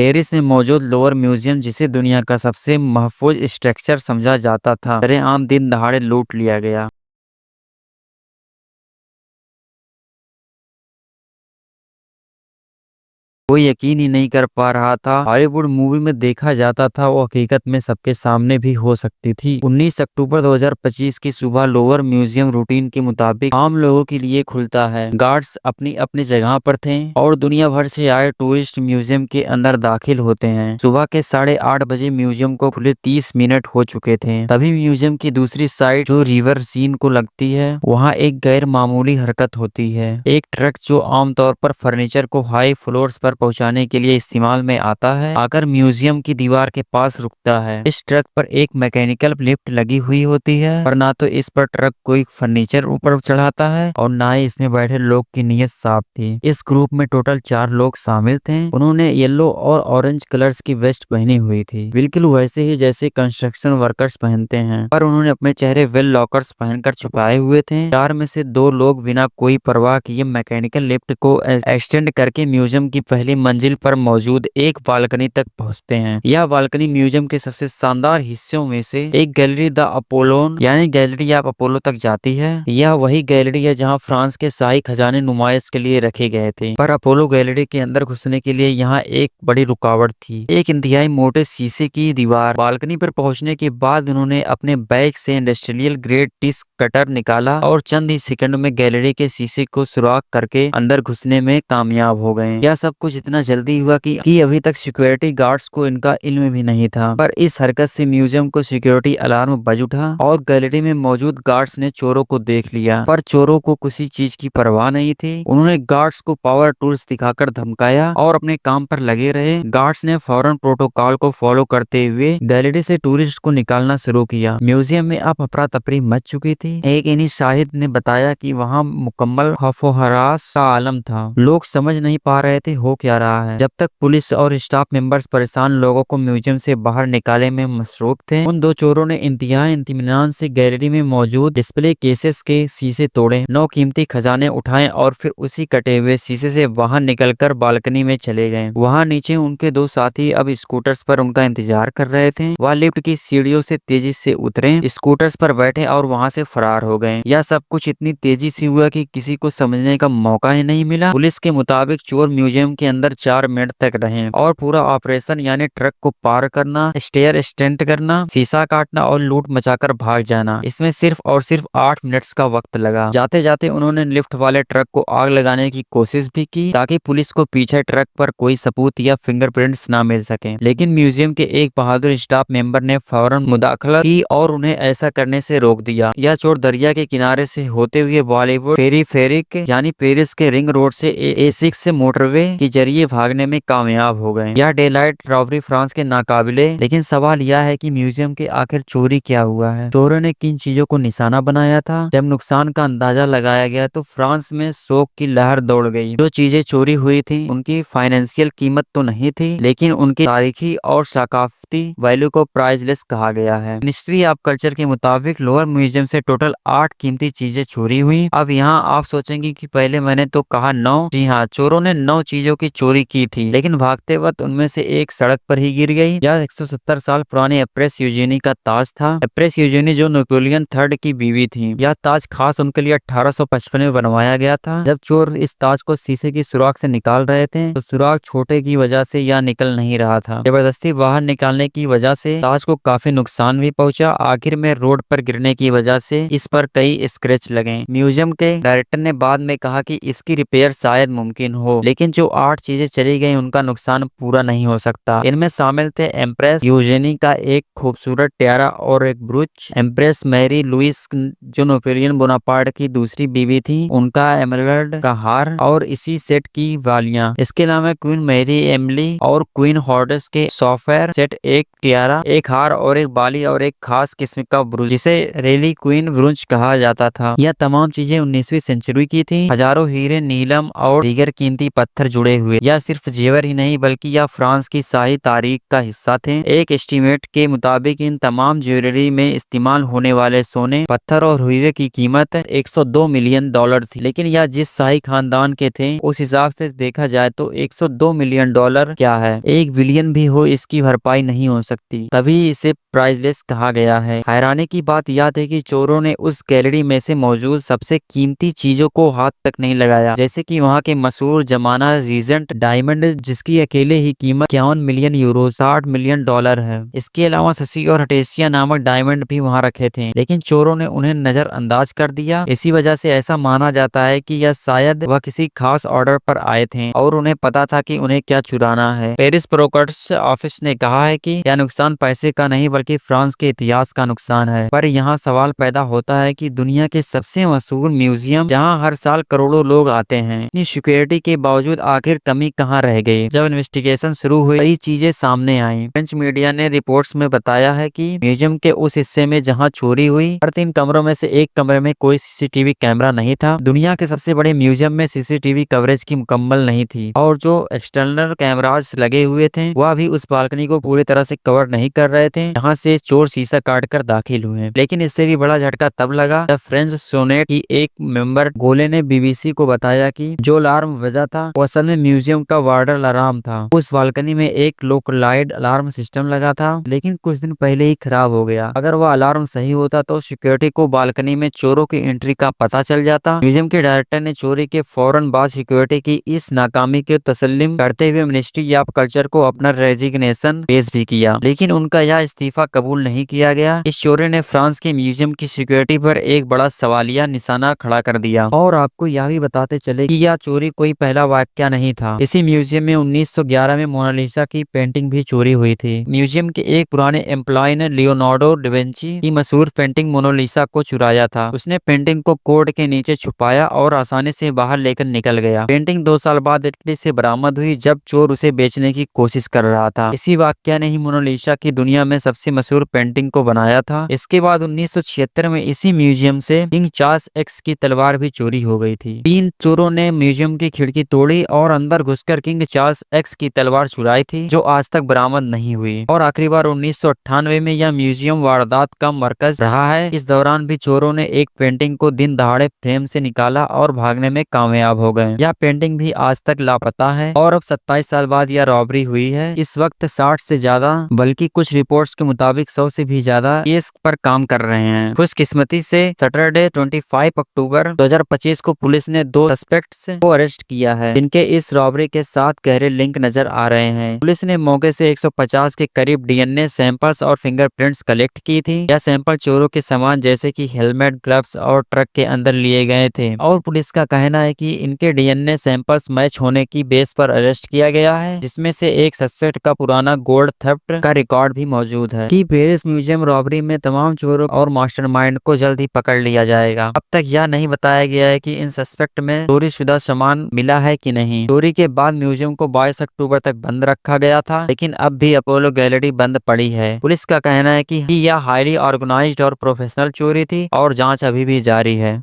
Paris में मौजूद lower museum, जिसे दुनिया का सबसे महफूज स्ट्रक्चर समझा जाता था, सरेआम दिन दहाड़े लूट लिया गया। कोई यकीन ही नहीं कर पा रहा था। हॉलीवुड मूवी में देखा जाता था, वो हकीकत में सबके सामने भी हो सकती थी। 19 अक्टूबर 2025 की सुबह लोअर म्यूजियम रूटीन के मुताबिक आम लोगों के लिए खुलता है। गार्ड्स अपनी अपनी जगह पर थे और दुनिया भर से आए टूरिस्ट म्यूजियम के अंदर दाखिल होते हैं। सुबह के 8:30 बजे म्यूजियम को खुले 30 मिनट हो चुके थे। तभी म्यूजियम की दूसरी साइड जो रिवर सीन को लगती है, वहाँ एक गैर मामूली हरकत होती है। एक ट्रक जो आमतौर पर फर्नीचर को हाई फ्लोर्स पर पहुंचाने के लिए इस्तेमाल में आता है, आकर म्यूजियम की दीवार के पास रुकता है। इस ट्रक पर एक मैकेनिकल लिफ्ट लगी हुई होती है, पर ना तो इस पर ट्रक कोई फर्नीचर ऊपर चढ़ाता है और ना ही इसमें बैठे लोग की नीयत साफ थी। इस ग्रुप में टोटल 4 लोग शामिल थे। उन्होंने येलो और ऑरेंज कलर्स की वेस्ट पहनी हुई थी, बिल्कुल वैसे ही जैसे कंस्ट्रक्शन वर्कर्स पहनते हैं, पर उन्होंने अपने चेहरे वेल लॉकर्स पहनकर छुपाए हुए थे। 4 में से 2 लोग बिना कोई परवाह किए मैकेनिकल लिफ्ट को एक्सटेंड करके म्यूजियम की पहली मंजिल पर मौजूद एक बालकनी तक पहुंचते हैं। यह बालकनी म्यूजियम के सबसे शानदार हिस्सों में से एक गैलरी द अपोलोन यानी गैलरी ऑफ अपोलो तक जाती है। यह वही गैलरी है जहां फ्रांस के शाही खजाने नुमाइश के लिए रखे गए थे, पर अपोलो गैलरी के अंदर घुसने के लिए यहाँ एक बड़ी रुकावट थी, एक इंतहाई मोटे शीशे की दीवार। बालकनी पर पहुंचने के बाद उन्होंने अपने बैग से इंडस्ट्रियल ग्रेड डिस्क कटर निकाला और चंद ही सेकंड में गैलरी के शीशे को सुराख करके अंदर घुसने में कामयाब हो गए। यह सब कुछ इतना जल्दी हुआ कि अभी तक सिक्योरिटी गार्ड्स को इनका इल्म भी नहीं था, पर इस हरकत से म्यूजियम को सिक्योरिटी अलार्म बज उठा और गैलरी में मौजूद गार्ड्स ने चोरों को देख लिया, पर चोरों को किसी चीज की परवाह नहीं थी। उन्होंने गार्ड्स को पावर टूल्स दिखाकर धमकाया और अपने काम पर लगे रहे। गार्ड्स ने फौरन प्रोटोकॉल को फॉलो करते हुए गैलरी से टूरिस्ट को निकालना शुरू किया। म्यूजियम में अब अफरा तफरी मच चुकी थी। एक इन्हीं शाहिद ने बताया कि वहाँ मुकम्मल खौफो हरास का आलम था। लोग समझ नहीं पा रहे थे हो क्या रहा है। जब तक पुलिस और स्टाफ मेंबर्स परेशान लोगों को म्यूजियम से बाहर निकाले में मसरूफ थे, उन 2 चोरों ने इंतहाई इत्मीनान से गैलरी में मौजूद डिस्प्ले केसेस के शीशे तोड़े, 9 कीमती खजाने उठाए और फिर उसी कटे हुए शीशे से बाहर निकलकर बालकनी में चले गए। वहाँ नीचे उनके 2 साथी अब स्कूटर्स पर उनका इंतजार कर रहे थे। वह लिफ्ट की सीढ़ियों से तेजी से उतरे, स्कूटर्स पर बैठे और वहाँ से फरार हो गए। यह सब कुछ इतनी तेजी से हुआ कि किसी को समझने का मौका ही नहीं मिला। पुलिस के मुताबिक चोर म्यूजियम के अंदर 4 मिनट तक रहे और पूरा ऑपरेशन यानी ट्रक को पार करना, स्टेयर स्टेंट करना, शीशा काटना और लूट मचाकर भाग जाना, इसमें सिर्फ और सिर्फ 8 मिनट्स का वक्त लगा। जाते जाते उन्होंने लिफ्ट वाले ट्रक को आग लगाने की कोशिश भी की ताकि पुलिस को पीछे ट्रक पर कोई सबूत या फिंगरप्रिंट्स ना मिल सके, लेकिन म्यूजियम के एक बहादुर स्टाफ मेंबर ने फौरन मुदाखलत की और उन्हें ऐसा करने से रोक दिया। यह चोर दरिया के किनारे से होते हुए बॉलीवुड पेरीफेरिक यानी पेरिस के रिंग रोड से A6 से मोटरवे के जरिए भागने में कामयाब हो गए। यह डेलाइट रॉबरी फ्रांस के नाकाबिले, लेकिन सवाल यह है कि म्यूजियम के आखिर चोरी क्या हुआ है। चोरों ने किन चीजों को निशाना बनाया था। जब नुकसान का अंदाजा लगाया गया तो फ्रांस में शोक की लहर दौड़ गई। जो चीजें चोरी हुई थी उनकी फाइनेंशियल कीमत तो नहीं थी, लेकिन उनकी तारीखी और सकाफती वैल्यू को प्राइसलेस कहा गया है। मिनिस्ट्री ऑफ कल्चर के मुताबिक लोअर म्यूजियम से टोटल 8 कीमती चीजें चोरी हुई। अब यहाँ आप सोचेंगे कि पहले मैंने तो कहा 9। जी हाँ, चोरों ने 9 चीजों की चोरी की थी, लेकिन भागते वक्त उनमें से एक सड़क पर ही गिर गई। यह 170 साल पुरानी एम्प्रेस यूजेनी का ताज था। एम्प्रेस यूजेनी जो नेपोलियन III की बीवी थी। यह ताज खास उनके लिए 1855 में बनवाया गया था। जब चोर इस ताज को शीशे की सुराख से निकाल रहे थे तो सुराख छोटे की वजह से यह निकल नहीं रहा था। जबरदस्ती बाहर निकालने की वजह से ताज को काफी नुकसान भी पहुंचा। आखिर में रोड पर गिरने की वजह से इस पर कई स्क्रैच लगे। म्यूजियम के डायरेक्टर ने बाद में कहा कि इसकी रिपेयर शायद मुमकिन हो, लेकिन जो 8 चीजें चली गई उनका नुकसान पूरा नहीं हो सकता। इनमें शामिल थे एम्प्रेस यूजेनी का एक खूबसूरत टियारा और एक ब्रूच, एम्प्रेस मैरी लुइस जो नेपोलियन बोनापार्ट की दूसरी बीवी थी, उनका एमरल्ड का हार और इसी सेट की वालियां। इसके अलावा क्वीन मैरी एमिली और क्वीन हॉर्डस के सॉफ्टवेयर सेट, एक टियारा, एक हार और एक बाली और एक खास किस्म का ब्रूच जिसे रेली क्वीन ब्रूच कहा जाता था। यह तमाम चीजें 19वीं सेंचुरी की थी। हजारों हीरे, नीलम और दीगर कीमती पत्थर जुड़े हुए हुए। यह सिर्फ जेवर ही नहीं बल्कि यह फ्रांस की शाही तारीख का हिस्सा थे। एक एस्टीमेट के मुताबिक इन तमाम ज्वेलरी में इस्तेमाल होने वाले सोने, पत्थर और हीरे की कीमत 102 मिलियन डॉलर थी। लेकिन यह जिस शाही खानदान के थे उस हिसाब से देखा जाए तो 102 मिलियन डॉलर क्या है, 1 बिलियन भी हो इसकी भरपाई नहीं हो सकती। तभी इसे प्राइसलेस कहा गया है। हैरानी की बात यह थी कि चोरों ने उस गैलरी में से मौजूद सबसे कीमती चीजों को हाथ तक नहीं लगाया, जैसे कि वहां के मशहूर जमाना रीजेंट डायमंड जिसकी अकेले ही कीमत 51 मिलियन यूरो 60 मिलियन डॉलर है। इसके अलावा शशि और हटेशिया नामक डायमंड भी वहां रखे थे, लेकिन चोरों ने उन्हें नजरअंदाज कर दिया। इसी वजह से ऐसा माना जाता है कि यह शायद वह किसी खास ऑर्डर पर आए थे और उन्हें पता था कि उन्हें क्या चुराना है। पेरिस प्रोकर्स ऑफिस ने कहा है कि यह नुकसान पैसे का नहीं बल्कि फ्रांस के इतिहास का नुकसान है। पर यहाँ सवाल पैदा होता है कि दुनिया के सबसे मशहूर म्यूजियम जहाँ हर साल करोड़ों लोग आते हैं, इतनी सिक्योरिटी के बावजूद आखिर कमी कहाँ रह गई। जब इन्वेस्टिगेशन शुरू हुई कई चीजें सामने आई। फ्रेंच मीडिया ने रिपोर्ट्स में बताया है कि म्यूजियम के उस हिस्से में जहाँ चोरी हुई हर 3 कमरों में से एक कमरे में कोई सीसीटीवी कैमरा नहीं था। दुनिया के सबसे बड़े म्यूजियम में सीसीटीवी कवरेज की मुकम्मल नहीं थी और जो एक्सटर्नल कैमरास लगे हुए थे वह भी उस बालकनी को पूरी तरह से कवर नहीं कर रहे थे जहाँ से चोर शीशा काट कर दाखिल हुए। लेकिन इससे भी बड़ा झटका तब लगा जब फ्रेंच सोनेट की एक मेंबर गोले ने बीबीसी को बताया कि जो अलार्म बजा था वो असल में म्यूजियम का वार्डर अलार्म था। उस बालकनी में एक लोकलाइड अलार्म सिस्टम लगा था, लेकिन कुछ दिन पहले ही खराब हो गया। अगर वह अलार्म सही होता तो सिक्योरिटी को बालकनी में चोरों की एंट्री का पता चल जाता। म्यूजियम के डायरेक्टर ने चोरी के फौरन बाद सिक्योरिटी की इस नाकामी को तसल्लीम करते हुए मिनिस्ट्री ऑफ कल्चर को अपना रेजिग्नेशन पेश भी किया, लेकिन उनका यह इस्तीफा कबूल नहीं किया गया। इस चोरी ने फ्रांस के म्यूजियम की सिक्योरिटी पर एक बड़ा सवालिया निशाना खड़ा कर दिया। और आपको यह भी बताते चले कि यह चोरी कोई पहला वाकया नहीं था। इसी म्यूजियम में 1911 में मोनालिसा की पेंटिंग भी चोरी हुई थी। म्यूजियम के एक पुराने एम्प्लॉय ने लियोनार्डो डिविंची की मशहूर पेंटिंग मोनालिसा को चुराया था। उसने पेंटिंग को कोट के नीचे छुपाया और आसानी से बाहर लेकर निकल गया। पेंटिंग 2 साल बाद इटली से बरामद हुई जब चोर उसे बेचने की कोशिश कर रहा था। इसी वाकया ने ही मोनालिसा की दुनिया में सबसे मशहूर पेंटिंग को बनाया था। इसके बाद 1976 में इसी म्यूजियम से किंग चार्ल्स एक्स की तलवार भी चोरी हो गई थी। 3 चोरों ने म्यूजियम की खिड़की तोड़ी और अंदर घुसकर किंग चार्ल्स एक्स की तलवार चुराई थी, जो आज तक बरामद नहीं हुई। और आखिरी बार 1998 में यह म्यूजियम वारदात का मरकज रहा है। इस दौरान भी चोरों ने एक पेंटिंग को दिन दहाड़े फ्रेम से निकाला और भागने में कामयाब हो गए। यह पेंटिंग भी आज तक लापता है और अब 27 साल बाद यह रॉबरी हुई है। इस वक्त 60 से ज्यादा, बल्कि कुछ रिपोर्ट्स के मुताबिक 100 से भी ज्यादा केस पर काम कर रहे हैं। खुशकिस्मती से सैटरडे 25 अक्टूबर 2025 को पुलिस ने 2 सस्पेक्ट्स को अरेस्ट किया है, जिनके इस रॉबरी के साथ गहरे लिंक नजर आ रहे हैं। पुलिस ने मौके से 150 के करीब डीएनए सैंपल्स और फिंगरप्रिंट्स कलेक्ट की थी। यह सैंपल चोरों के सामान जैसे कि हेलमेट, ग्लव्स और ट्रक के अंदर लिए गए थे और पुलिस का कहना है कि इनके डीएनए सैंपल्स मैच होने की बेस पर अरेस्ट किया गया है, जिसमें से एक सस्पेक्ट का पुराना गोल्ड थेफ्ट का रिकॉर्ड भी मौजूद है। कि पेरिस म्यूजियम रॉबरी में तमाम चोरों और मास्टरमाइंड को जल्द ही पकड़ लिया जाएगा। अब तक यह नहीं बताया गया है कि इन सस्पेक्ट में चोरीशुदा सामान मिला है कि नहीं। चोरी के बाद म्यूजियम को 22 अक्टूबर तक बंद रखा गया था, लेकिन अब भी अपोलो गैलरी बंद पड़ी है। पुलिस का कहना है कि यह हाईली ऑर्गेनाइज्ड और प्रोफेशनल चोरी थी और जांच अभी भी जारी है।